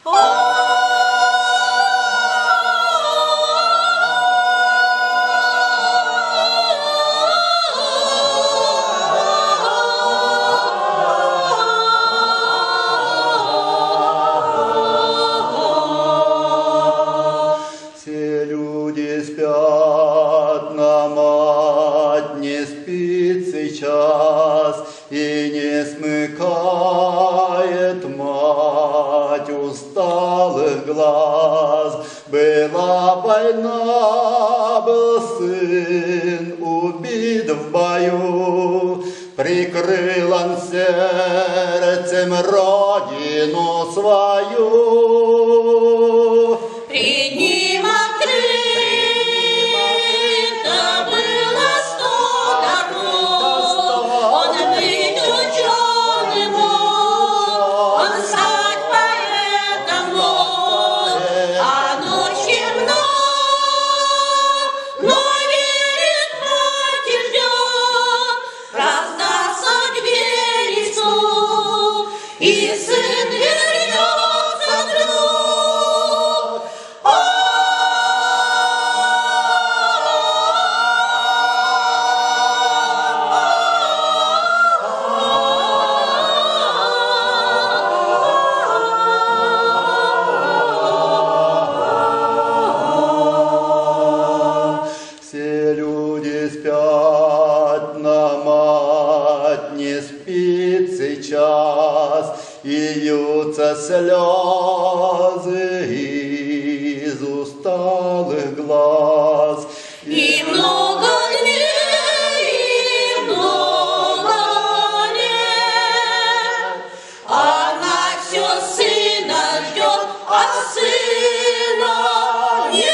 Все люди спят, но мать не спит сейчас, и не смыкает мать усталых глаз. Была война, был сын убит в бою, прикрыл он сердцем родину свою. Пред ним открыто было 100 дорог. Он быть ученым мог, он стать поэтом мог, а ночь темна, но верит, мать и ждет, раздастся дверь стук, и сын вернется вдруг. Все люди спят, но мать не спит сейчас, и льются слезы из усталых глаз. И много дней, и много лет она все сына ждет, а сына нет.